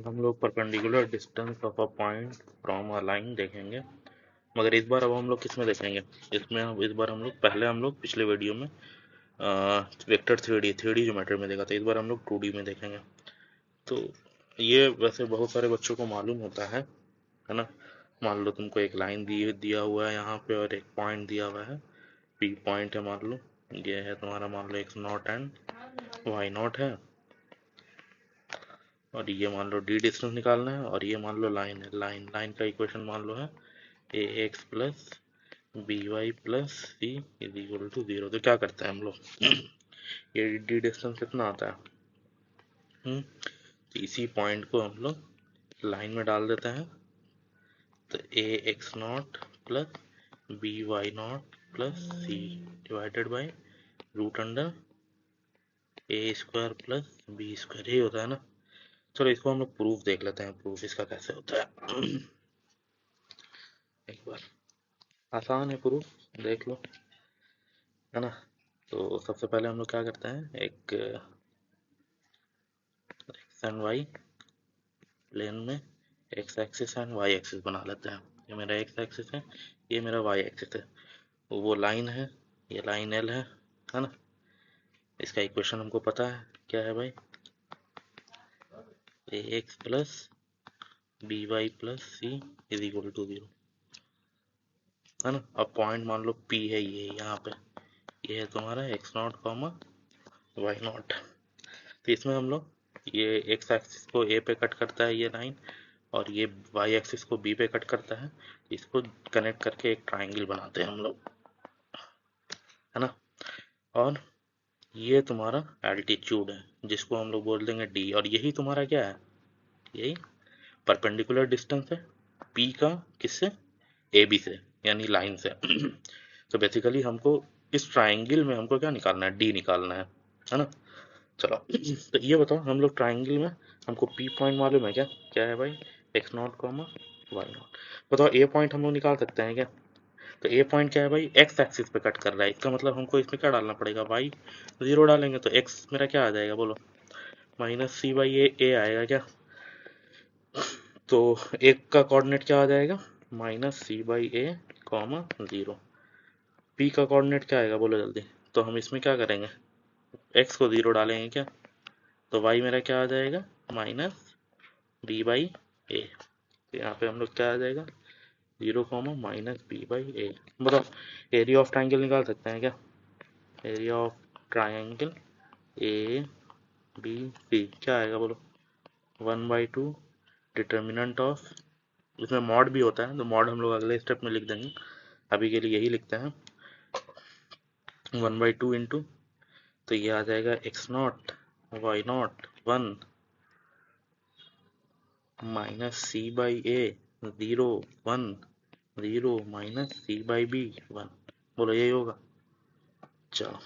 हम लोग perpendicular distance of a point from a line देखेंगे। मगर इस बार अब हम लोग किस में देखेंगे? इसमें अब इस बार हम लोग हम लोग पिछले वीडियो में वेक्टर थ्री डी ज्योमेट्री में देखा था। इस बार हम लोग 2D में देखेंगे। तो ये वैसे बहुत सारे बच्चों को मालूम होता है ना। मान लो तुमको एक लाइन दिया हुआ है यहाँ पे और एक पॉइंट दिया हुआ है, पी पॉइंट है मान लो। ये है तुम्हारा, मान लो X naught and Y naught है, और ये मान लो डी डिस्टेंस निकालना है, और ये मान लो लाइन है। लाइन का इक्वेशन मान लो है a x plus b y plus c is equal to 0। तो क्या करते हैं हम लोग ये डी डिस्टेंस कितना आता है? तो इसी पॉइंट को हम लोग लाइन में डाल देते हैं। तो a x nought plus b y nought plus c divided by root under A square plus B square, यही होता है ना। चलो इसको हम लोग प्रूफ देख लेते हैं, प्रूफ इसका कैसे होता है। एक बार आसान है प्रूफ, देख लो, है ना। तो सबसे पहले हम लोग क्या करते हैं, एक एक्स एंड वाई प्लेन में X axis and Y axis बना लेते हैं। ये मेरा एक्स एक्सिस है, ये मेरा वाई एक्सिस है। वो लाइन है, ये लाइन एल है ना। इसका इक्वेशन हमको पता है, क्या है भाई? A x plus b y plus c is equal to 0, है ना। अब पॉइंट मान लो पी है, ये यहाँ पे ये है तुम्हारा X naught comma Y naught. तो इसमें हम लोग ये एक्स एक्सिस को ए पे कट करता है ये लाइन, और ये वाई एक्सिस को बी पे कट करता है। इसको कनेक्ट करके एक ट्राइंगल बनाते हैं हम लोग, है ना। और ये तुम्हारा एल्टीट्यूड है, जिसको हम लोग बोल देंगे डी, और यही तुम्हारा क्या है? यही परपेंडिकुलर डिस्टेंस है पी का, किससे? ए बी से, यानी लाइन से। तो बेसिकली हमको इस ट्राइंगल में हमको क्या निकालना है? डी निकालना है ना। चलो तो ये बताओ, हम लोग ट्राइंगल में हमको पी पॉइंट मालूम है क्या? क्या है भाई? X naught comma Y naught. बताओ ए पॉइंट हम लोग निकाल सकते हैं क्या? तो ए पॉइंट क्या है भाई? एक्स एक्सिस पे कट कर रहा है, इसका मतलब हमको इसमें क्या डालना पड़ेगा? वाई 0 डालेंगे तो एक्स मेरा क्या आ जाएगा बोलो? माइनस सी बाई ए आएगा क्या? तो एक का कोऑर्डिनेट क्या आ जाएगा? Minus C by A comma 0। P का कोऑर्डिनेट क्या आएगा बोलो जल्दी? तो हम इसमें क्या करेंगे, एक्स को 0 डालेंगे क्या? तो वाई मेरा क्या आ जाएगा? Minus B by A. तो यहाँ पे हम लोग क्या आ जाएगा? 0 comma minus B by A. बताओ एरिया ऑफ ट्राइंगल निकाल सकते हैं क्या? Area of triangle A B C क्या आएगा बोलो? 1/2 डिटर्मिनेंट ऑफ, इसमें मॉड भी होता है तो मॉड हम लोग अगले स्टेप में लिख देंगे, अभी के लिए यही लिखते हैं। 1/2 इंटू, तो ये आ जाएगा X naught Y naught 1 minus C by A 0 1 0 minus C by B 1। बोलो यही होगा। चलो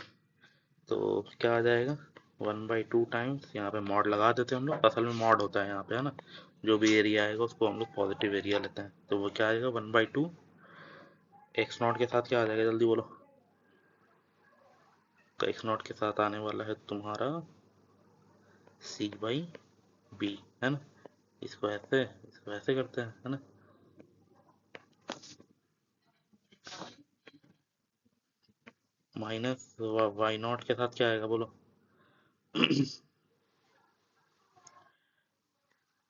तो क्या आ जाएगा? 1/2 टाइम्स, यहाँ पे मॉड लगा देते हैं हम लोग, असल में मॉड होता है यहाँ पे, है ना। जो भी एरिया आएगा उसको हम लोग पॉजिटिव एरिया लेते हैं, तो वो क्या आएगा? 1/2 एक्स नॉट के साथ क्या आ जाएगा जल्दी बोलो? तो एक्स नॉट के साथ आने वाला है तुम्हारा सी बाई बी, है ना। इसको ऐसे करते हैं, है ना। माइनस वाई नॉट के साथ क्या आएगा बोलो?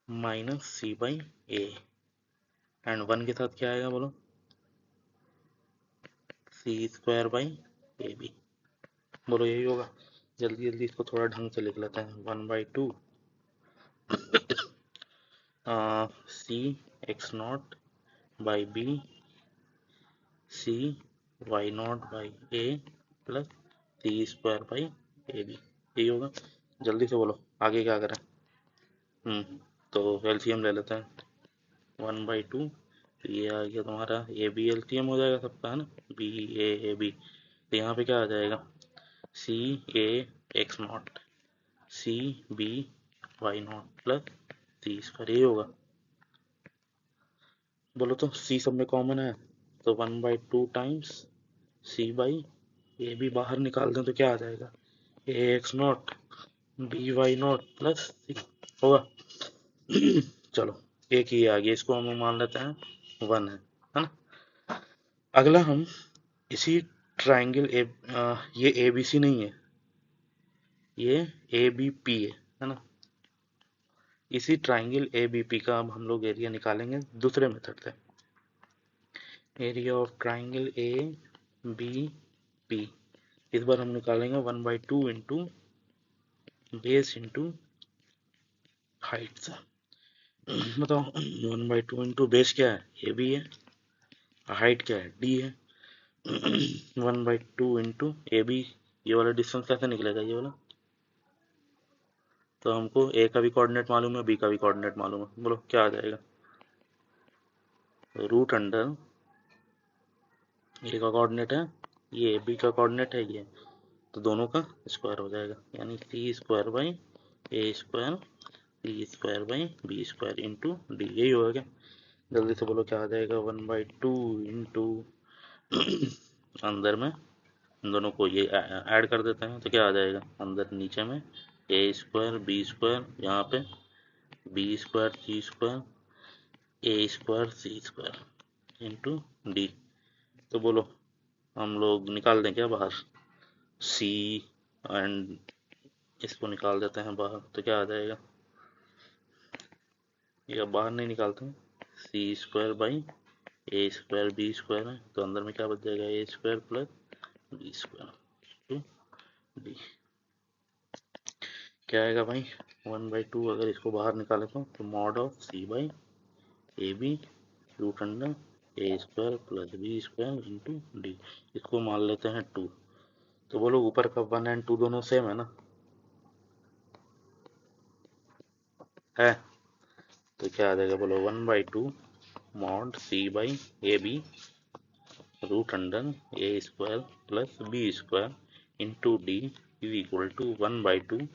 Minus C by A, and 1 के साथ क्या आएगा बोलो? C square by A B. बोलो यही होगा। जल्दी जल्दी इसको थोड़ा ढंग से लिख लेते हैं। 1/2 c x nought by b c y nought by a plus c square by A b, यही होगा। जल्दी से बोलो आगे क्या करें। तो एलसीएम ले लेते हैं। 1/2, तो ये आ गया तुम्हारा, ए बी एलसीएम हो जाएगा सबका, है ना। बी ए बी, तो यहाँ पे क्या आ जाएगा? C a x nought c b y nought plus c square, ये होगा। बोलो तो सी सब में कॉमन है, तो 1/2 टाइम्स सी बाई ए भी बाहर निकाल दें तो क्या आ जाएगा? A x nought b y nought plus c होगा। चलो एक ही आ गया, इसको हम मान लेते हैं 1 है ना। अगला हम इसी ट्राइंगल ये ए बी सी नहीं है, ये ए बी पी है ना। इसी ट्राइंगल ए बी पी का अब हम लोग एरिया निकालेंगे दूसरे मेथड से। Area of triangle A B P इस बार हम निकालेंगे 1/2 इंटू बेस इंटू हाइट से। बताओ 1/2 इंटू बेस क्या है, ए बी है, हाइट क्या है, डी है। 1/2 इंटू ए बी, ये वाला डिस्टेंस कैसे निकलेगा, ये वाला। तो हमको ए का भी कोऑर्डिनेट मालूम है, बी का भी कोऑर्डिनेट मालूम है, बोलो क्या आ जाएगा। रूट अंडर ए का कोऑर्डिनेट है ये, बी का कोऑर्डिनेट है ये, तो दोनों का स्क्वायर हो जाएगा, यानी c square by a square c square by b square into d, यही होगा क्या। जल्दी से बोलो क्या आ जाएगा। 1/2 इंटू अंदर में इन दोनों को ये ऐड कर देते हैं तो क्या आ जाएगा, अंदर नीचे में ए स्क्वायर बी स्क्वायर, यहाँ पे बी स्क्वायर सी स्क्वायर ए square c square into D. तो बोलो हम लोग निकाल दें क्या बाहर, सी एंड इसको निकाल देते हैं बाहर, तो क्या आ जाएगा, ये बाहर नहीं निकालते हैं, c square by a square b square है, तो अंदर में क्या बच जाएगा, a square plus B square to d. क्या आएगा भाई 1/2, अगर इसको बाहर निकाले तो mod of c by A B root under A square plus B square into d, इसको मान लेते हैं 2। तो बोलो ऊपर का 1 एंड 2 दोनों सेम है ना, है। तो क्या आ जाएगा बोलो 1/2 mod C by A B root under A square plus B square into D is equal to 1/2।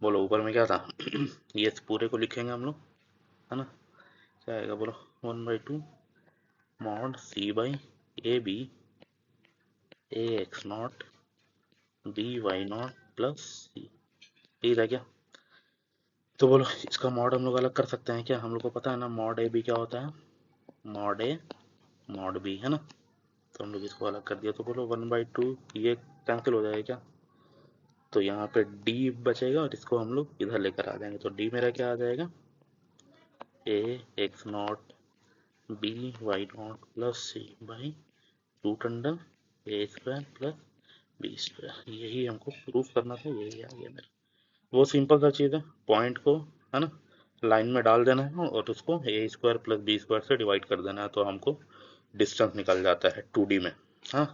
बोलो ऊपर में क्या था ये पूरे को लिखेंगे हम लोग, है ना। क्या आएगा बोलो 1/2 mod C by A b a x nought b y nought plus c, यही था क्या। तो बोलो इसका मॉड हम लोग अलग कर सकते हैं क्या, हम लोग को पता है ना मॉड ए बी क्या होता है, मॉड ए मॉड बी, है ना। तो हम लोग इसको अलग कर दिया, तो बोलो 1/2 ये कैंसिल हो जाएगा क्या, तो यहाँ पे डी बचेगा और इसको हम लोग इधर लेकर आ जाएंगे, तो डी मेरा क्या आ जाएगा, a x nought b y nought plus c by root under A square plus B square. यही हमको प्रूफ करना था, यही आ गया मेरा। वो सिंपल सा चीज़ है, पॉइंट को है ना लाइन में डाल देना है और उसको ए स्क्वायर प्लस बी स्क्वायर से डिवाइड कर देना है, तो हमको डिस्टेंस निकल जाता है 2D में। हाँ